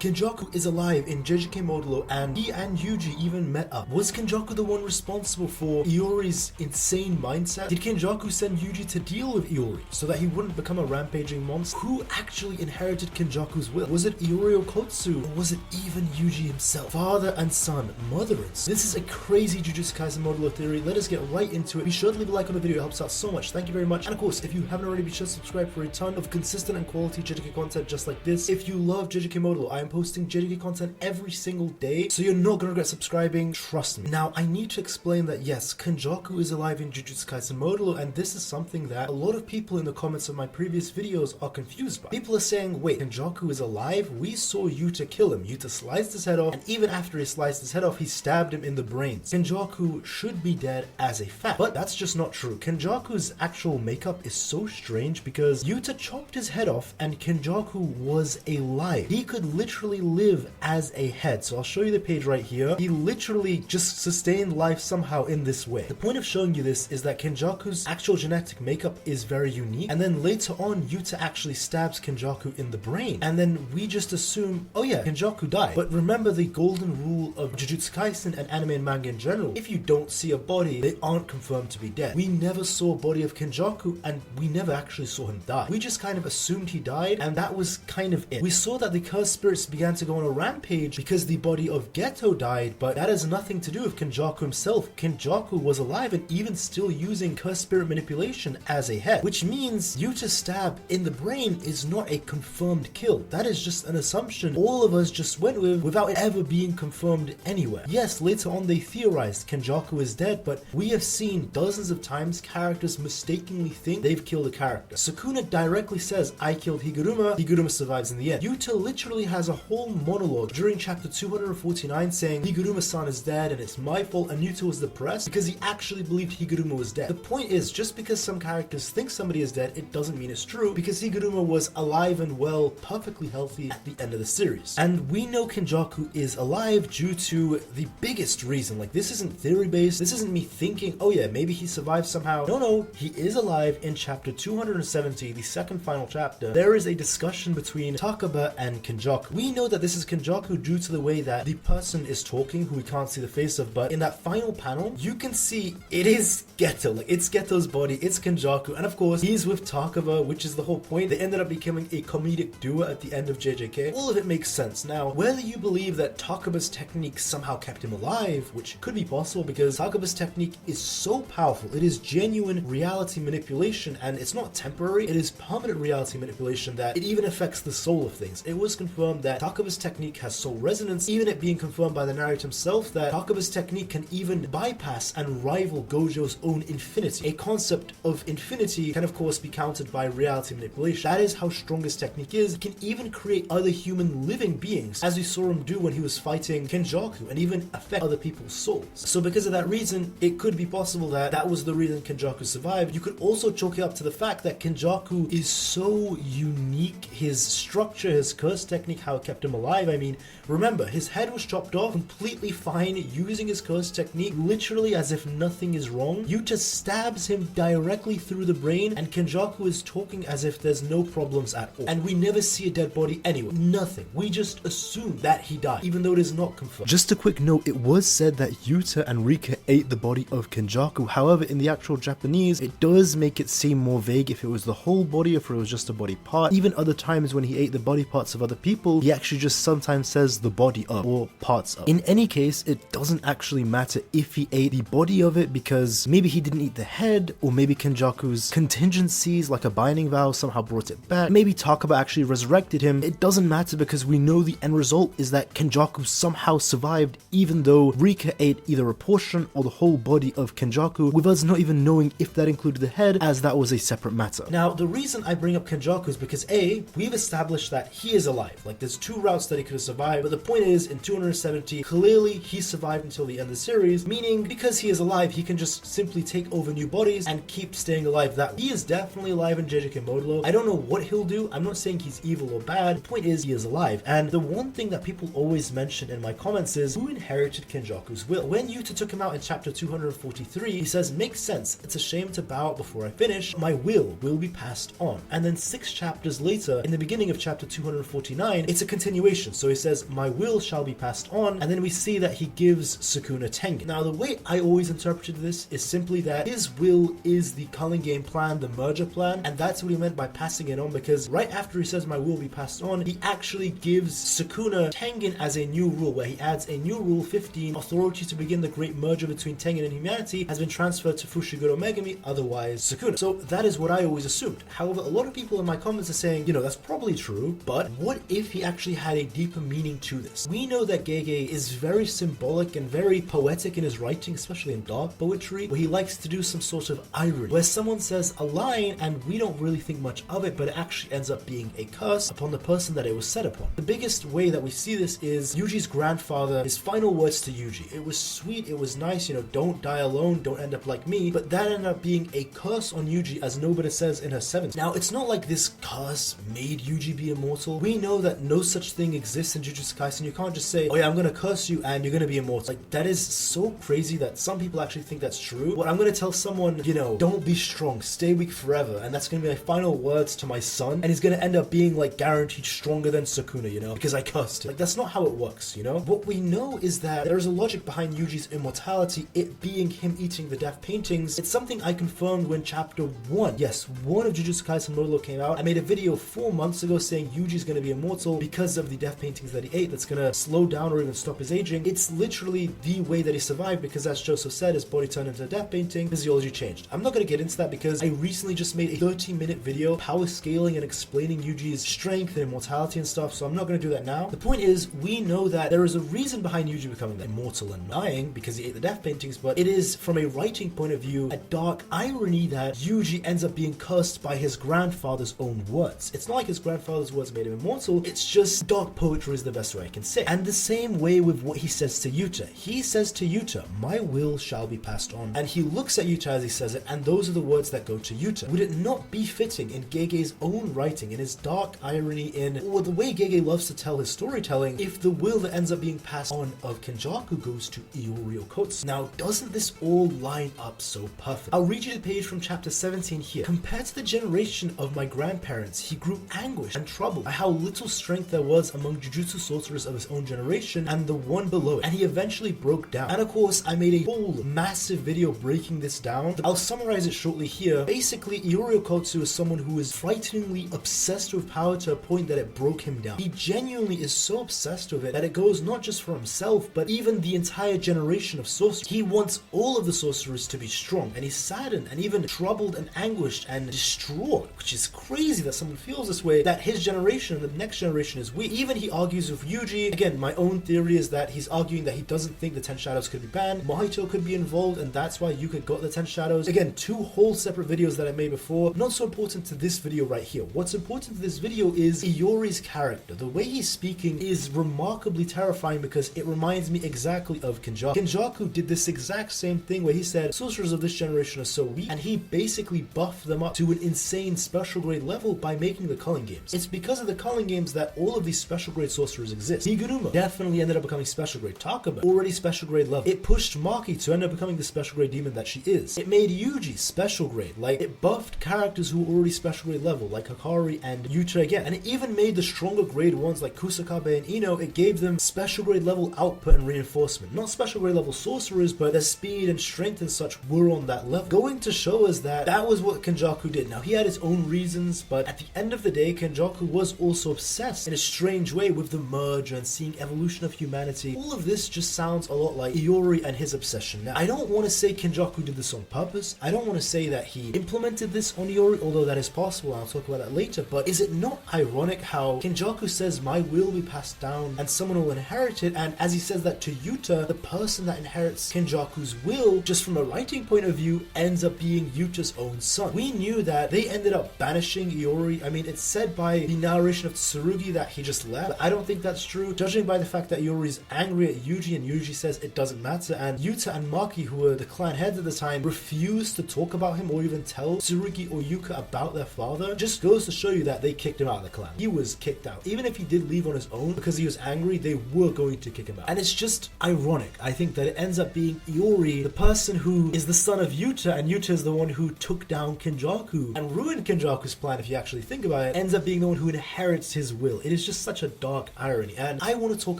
Kenjaku is alive in JJK Modulo, and he and Yuji even met up. Was Kenjaku the one responsible for Iori's insane mindset? Did Kenjaku send Yuji to deal with Iori so that he wouldn't become a rampaging monster? Who actually inherited Kenjaku's will? Was it Iori or Kotsu, or was it even Yuji himself? Father and son, mother and son. This is a crazy Jujutsu Kaisen Modulo theory. Let us get right into it. Be sure to leave a like on the video, it helps out so much. Thank you very much. And of course, if you haven't already, be sure to subscribe for a ton of consistent and quality JJK content just like this. If you love JJK Modulo, I am posting JJK content every single day, so you're not gonna regret subscribing, trust me. Now, I need to explain that yes, Kenjaku is alive in Jujutsu Kaisen Modulo, and this is something that a lot of people in the comments of my previous videos are confused by. People are saying, wait, Kenjaku is alive? We saw Yuta kill him. Yuta sliced his head off, and even after he sliced his head off, he stabbed him in the brains. Kenjaku should be dead as a fact, but that's just not true. Kenjaku's actual makeup is so strange because Yuta chopped his head off and Kenjaku was alive. He could literally live as a head. So I'll show you the page right here. He literally just sustained life somehow in this way. The point of showing you this is that Kenjaku's actual genetic makeup is very unique, and then later on Yuta actually stabs Kenjaku in the brain, and then we just assume, oh yeah, Kenjaku died. But remember the golden rule of Jujutsu Kaisen and anime and manga in general: if you don't see a body, they aren't confirmed to be dead. We never saw a body of Kenjaku, and we never actually saw him die. We just kind of assumed he died, and that was kind of it. We saw that the cursed spirits began to go on a rampage because the body of Geto died, but that has nothing to do with Kenjaku himself. Kenjaku was alive and even still using cursed spirit manipulation as a head, which means Yuta's stab in the brain is not a confirmed kill. That is just an assumption all of us just went with without it ever being confirmed anywhere. Yes, later on they theorized Kenjaku is dead, but we have seen dozens of times characters mistakenly think they've killed a character. Sukuna directly says, I killed Higuruma. Higuruma survives in the end. Yuta literally has a whole monologue during chapter 249 saying Higuruma-san is dead and it's my fault, and Yuta was depressed because he actually believed Higuruma was dead. The point is, just because some characters think somebody is dead, it doesn't mean it's true, because Higuruma was alive and well, perfectly healthy at the end of the series. And we know Kenjaku is alive due to the biggest reason. Like, this isn't theory based, this isn't me thinking, oh yeah, maybe he survived somehow. No, he is alive. In chapter 270, the second final chapter, there is a discussion between Takaba and Kenjaku. We know that this is Kenjaku due to the way that the person is talking, who we can't see the face of, but in that final panel, you can see it is Geto. Like, it's Geto's body, it's Kenjaku, and of course, he's with Takaba, which is the whole point. They ended up becoming a comedic duo at the end of JJK. All of it makes sense. Now, whether you believe that Takaba's technique somehow kept him alive, which could be possible because Takaba's technique is so powerful, it is genuine reality manipulation, and it's not temporary, it is permanent reality manipulation that it even affects the soul of things. It was confirmed that Takaba's technique has soul resonance, even it being confirmed by the narrator himself that Takaba's technique can even bypass and rival Gojo's own infinity. A concept of infinity can of course be countered by reality manipulation. That is how strong his technique is. It can even create other human living beings, as we saw him do when he was fighting Kenjaku, and even affect other people's souls. So because of that reason, it could be possible that that was the reason Kenjaku survived. You could also chalk it up to the fact that Kenjaku is so unique. His structure, his curse technique, how it kept him alive. I mean, remember, his head was chopped off completely fine using his curse technique, literally as if nothing is wrong. Yuta stabs him directly through the brain, and Kenjaku is talking as if there's no problems at all. And we never see a dead body anywhere. Nothing. We just assume that he died, even though it is not confirmed. Just a quick note, it was said that Yuta and Rika ate the body of Kenjaku. However, in the actual Japanese, it does make it seem more vague if it was the whole body or if it was just a body part. Even other times when he ate the body parts of other people, he actually just sometimes says the body of or parts of. In any case, it doesn't actually matter if he ate the body of it, because maybe he didn't eat the head, or maybe Kenjaku's contingencies like a binding vow somehow brought it back. Maybe Takaba actually resurrected him. It doesn't matter because we know the end result is that Kenjaku somehow survived, even though Rika ate either a portion or the whole body of Kenjaku, with us not even knowing if that included the head, as that was a separate matter. Now, the reason I bring up Kenjaku is because A, we've established that he is alive. Like, there's two routes that he could have survived, but the point is, in 270, clearly he survived until the end of the series, meaning because he is alive, he can just simply take over new bodies and keep staying alive that way. He is definitely alive in JJK Modulo. I don't know what he'll do. I'm not saying he's evil or bad. The point is, he is alive. And the one thing that people always mention in my comments is, who inherited Kenjaku's will? When Yuta took him out in chapter 243, he says, makes sense. It's a shame to bow out before I finish. My will be passed on. And then 6 chapters later, in the beginning of chapter 249, it's a continuation. So he says, my will shall be passed on, and then we see that he gives Sukuna Tengen. Now, the way I always interpreted this is simply that his will is the Culling game plan, the merger plan, and that's what he meant by passing it on, because right after he says my will be passed on, he actually gives Sukuna Tengen as a new rule, where he adds a new rule 15, authority to begin the great merger between Tengen and humanity has been transferred to Fushiguro Megami, otherwise Sukuna. So that is what I always assumed. However, a lot of people in my comments are saying, you know, that's probably true, but what if he actually had a deeper meaning to this? We know that Gege is very symbolic and very poetic in his writing, especially in dark poetry, where he likes to do some sort of irony, where someone says a line and we don't really think much of it, but it actually ends up being a curse upon the person that it was said upon. The biggest way that we see this is Yuji's grandfather, his final words to Yuji. It was sweet, it was nice, you know, don't die alone, don't end up like me, but that ended up being a curse on Yuji, as Nobara says in her 7th. Now, it's not like this curse made Yuji be immortal. We know that no such thing exists in Jujutsu Kaisen. You can't just say, oh yeah, I'm gonna curse you and you're gonna be immortal. Like, that is so crazy that some people actually think that's true. But I'm gonna tell someone, you know, don't be strong, stay weak forever, and that's gonna be my final words to my son, and he's gonna end up being like guaranteed stronger than Sukuna, you know, because I cursed him. Like, that's not how it works, you know? What we know is that there is a logic behind Yuji's immortality, it being him eating the death paintings. It's something I confirmed when chapter 1, yes, 1 of Jujutsu Kaisen Modulo came out. I made a video 4 months ago saying Yuji's gonna be immortal because of the death paintings that he ate that's gonna slow down or even stop his aging. It's literally the way that he survived, because as Joseph said, his body turned into a death painting, physiology changed. I'm not gonna get into that because I recently just made a 30-minute video power scaling and explaining Yuji's strength and immortality and stuff, so I'm not gonna do that now. The point is, we know that there is a reason behind Yuji becoming immortal and dying because he ate the death paintings, but it is, from a writing point of view, a dark irony that Yuji ends up being cursed by his grandfather's own words. It's not like his grandfather's words made him immortal, it's just dark poetry is the best way I can say. And the same way with what he says to Yuta. He says to Yuta, my will shall be passed on. And he looks at Yuta as he says it, and those are the words that go to Yuta. Would it not be fitting in Gege's own writing, in his dark irony, in, or the way Gege loves to tell his storytelling, if the will that ends up being passed on of Kenjaku goes to Iori or Kotsu? Now, doesn't this all line up so perfect? I'll read you the page from chapter 17 here. Compared to the generation of my grandparents, he grew anguished and troubled by how little strength there was among Jujutsu sorcerers of his own generation and the one below it, and he eventually broke down. And of course, I made a whole massive video breaking this down. I'll summarize it shortly here. Basically, Iori Kotsu is someone who is frighteningly obsessed with power to a point that it broke him down. He genuinely is so obsessed with it that it goes not just for himself, but even the entire generation of sorcerers. He wants all of the sorcerers to be strong, and he's saddened and even troubled and anguished and distraught, which is crazy that someone feels this way, that his generation and the next generation is weak. Even he argues with Yuji. Again, my own theory is that he's arguing that he doesn't think the 10 shadows could be banned. Mahito could be involved, and that's why Yuka got the 10 shadows. Again, 2 whole separate videos that I made before. Not so important to this video right here. What's important to this video is Iori's character. The way he's speaking is remarkably terrifying because it reminds me exactly of Kenjaku. Kenjaku did this exact same thing where he said sorcerers of this generation are so weak, and he basically buffed them up to an insane special grade level by making the Culling games. It's because of the Culling games that all of these special grade sorcerers exist. Higuruma definitely ended up becoming special grade. Takaba, already special grade level. It pushed Maki to end up becoming the special grade demon that she is. It made Yuji special grade. Like, it buffed characters who were already special grade level, like Hikari and Yuta again. And it even made the stronger grade ones like Kusakabe and Ino, it gave them special grade level output and reinforcement. Not special grade level sorcerers, but their speed and strength and such were on that level. Going to show us that that was what Kenjaku did. Now, he had his own reasons, but at the end of the day, Kenjaku was also obsessed in a strange way with the merge and seeing evolution of humanity. All of this just sounds a lot like Iori and his obsession. Now, I don't want to say Kenjaku did this on purpose. I don't want to say that he implemented this on Iori, although that is possible. I'll talk about that later. But is it not ironic how Kenjaku says, my will will be passed down and someone will inherit it, and as he says that to Yuta, the person that inherits Kenjaku's will, just from a writing point of view, ends up being Yuta's own son. We knew that they ended up banishing Iori. I mean, it's said by the narration of Tsurugi that he just left, but I don't think that's true, judging by the fact that Iori's angry at Yuji and Yuji says it doesn't matter, and Yuta and Maki, who were the clan heads at the time, refused to talk about him or even tell Tsurugi or Yuka about their father. Just goes to show you that they kicked him out of the clan. He was kicked out. Even if he did leave on his own because he was angry, they were going to kick him out. And it's just ironic, I think, that it ends up being Iori, the person who is the son of Yuta, and Yuta is the one who took down Kenjaku and ruined Kenjaku's plan, if you actually think about it, ends up being the one who inherits his will. It is is just such a dark irony. And I want to talk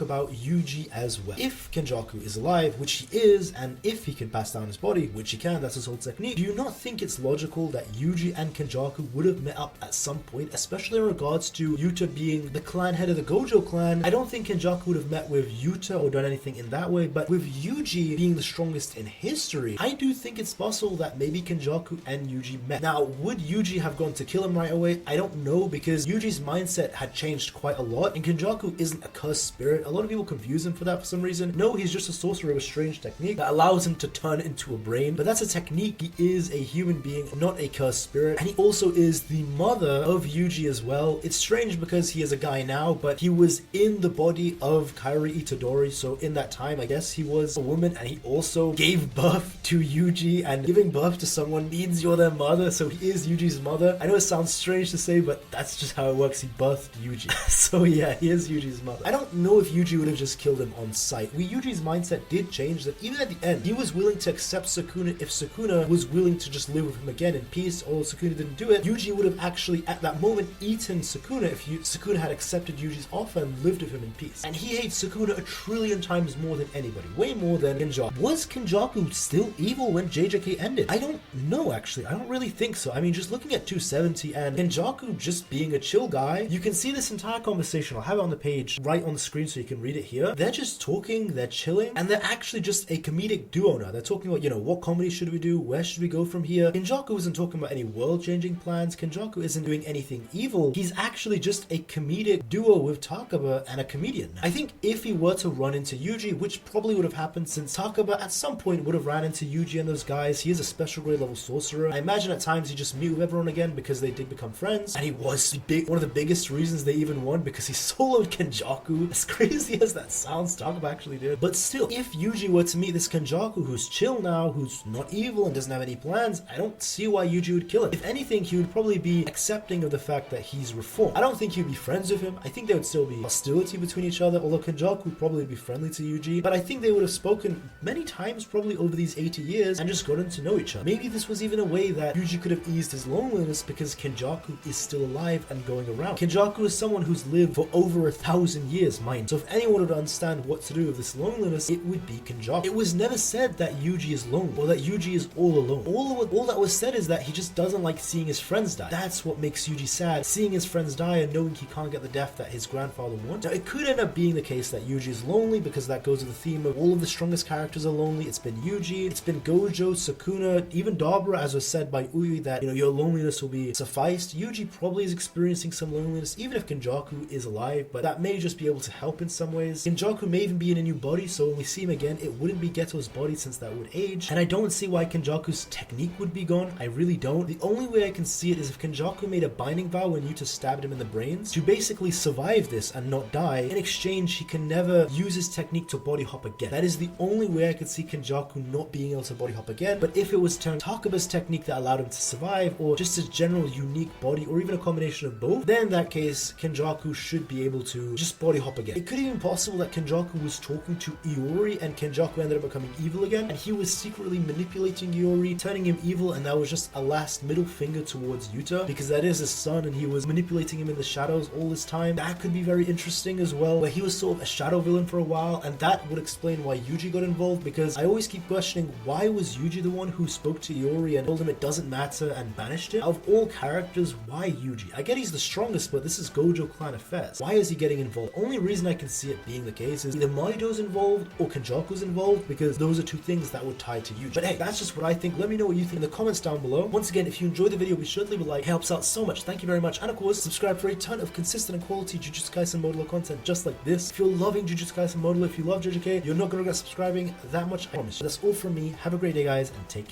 about Yuji as well. If Kenjaku is alive, which he is, and if he can pass down his body, which he can, that's his whole technique, do you not think it's logical that Yuji and Kenjaku would have met up at some point, especially in regards to Yuta being the clan head of the Gojo clan? I don't think Kenjaku would have met with Yuta or done anything in that way, but with Yuji being the strongest in history, I do think it's possible that maybe Kenjaku and Yuji met. Now, would Yuji have gone to kill him right away? I don't know, because Yuji's mindset had changed quite a lot, and Kenjaku isn't a cursed spirit. A lot of people confuse him for that for some reason. No, he's just a sorcerer with a strange technique that allows him to turn into a brain, but that's a technique. He is a human being, not a cursed spirit, and he also is the mother of Yuji as well. It's strange because he is a guy now, but he was in the body of Kairi Itadori, so in that time, I guess he was a woman, and he also gave birth to Yuji, and giving birth to someone means you're their mother, so he is Yuji's mother. I know it sounds strange to say, but that's just how it works. He birthed Yuji. So yeah, he is Yuji's mother. I don't know if Yuji would have just killed him on sight. Yuji's mindset did change, that even at the end, he was willing to accept Sukuna if Sukuna was willing to just live with him again in peace, or Sukuna didn't do it. Yuji would have actually, at that moment, eaten Sukuna if Sukuna had accepted Yuji's offer and lived with him in peace. And he hates Sukuna a trillion times more than anybody, way more than Kenjaku. Was Kenjaku still evil when JJK ended? I don't know, actually. I don't really think so. I mean, just looking at 270 and Kenjaku just being a chill guy, you can see this entire conversation. I'll have it on the page right on the screen so you can read it here. They're just talking, they're chilling, and they're actually just a comedic duo now. They're talking about, you know, what comedy should we do? Where should we go from here? Kenjaku isn't talking about any world-changing plans. Kenjaku isn't doing anything evil. He's actually just a comedic duo with Takaba and a comedian. I think if he were to run into Yuji, which probably would have happened since Takaba at some point would have ran into Yuji and those guys. He is a special grade level sorcerer. I imagine at times he just meet with everyone again because they did become friends, and he was one of the biggest reasons they even won, because he soloed Kenjaku. As crazy as that sounds, Takaba actually did. But still, if Yuji were to meet this Kenjaku who's chill now, who's not evil and doesn't have any plans, I don't see why Yuji would kill him. If anything, he would probably be accepting of the fact that he's reformed. I don't think he'd be friends with him. I think there would still be hostility between each other, although Kenjaku would probably be friendly to Yuji, but I think they would have spoken many times probably over these 80 years and just gotten to know each other. Maybe this was even a way that Yuji could have eased his loneliness because Kenjaku is still alive and going around. Kenjaku is someone who's lived for over 1,000 years, mind. So if anyone would understand what to do with this loneliness, it would be Kenjaku. It was never said that Yuji is lonely or that Yuji is all alone. All that was said is that he just doesn't like seeing his friends die. That's what makes Yuji sad, seeing his friends die and knowing he can't get the death that his grandfather wanted. Now, it could end up being the case that Yuji is lonely because that goes with the theme of all of the strongest characters are lonely. It's been Yuji, it's been Gojo, Sukuna, even Nobara, as was said by Uyu, that, you know, your loneliness will be sufficed. Yuji probably is experiencing some loneliness, even if Kenjaku is alive, but that may just be able to help in some ways. Kenjaku may even be in a new body, so when we see him again, it wouldn't be Geto's body since that would age, and I don't see why Kenjaku's technique would be gone. I really don't. The only way I can see it is if Kenjaku made a binding vow when Yuta stabbed him in the brains to basically survive this and not die. In exchange, he can never use his technique to body hop again. That is the only way I could see Kenjaku not being able to body hop again, but if it was Takaba's technique that allowed him to survive, or just a general unique body, or even a combination of both, then in that case, Kenjaku should be able to just body hop again. It could even be possible that Kenjaku was talking to Iori and Kenjaku ended up becoming evil again, and he was secretly manipulating Iori, turning him evil, and that was just a last middle finger towards Yuta, because that is his son and he was manipulating him in the shadows all this time. That could be very interesting as well, where he was sort of a shadow villain for a while, and that would explain why Yuji got involved, because I always keep questioning, why was Yuji the one who spoke to Yori and told him it doesn't matter and banished him? Out of all characters, why Yuji? I get he's the strongest, but this is Gojo clan affairs. Why is he getting involved? Only reason I can see it being the case is either Maido's involved or Kenjaku's involved, because those are two things that would tie to Yuji. But hey, that's just what I think. Let me know what you think in the comments down below. Once again, if you enjoyed the video, be sure to leave a like. It helps out so much. Thank you very much. And of course, subscribe for a ton of consistent and quality Jujutsu Kaisen Modulo content just like this. If you're loving Jujutsu Kaisen Modulo, if you love JJK, you're not going to regret subscribing that much, I promise you. That's all from me. Have a great day, guys, and take care.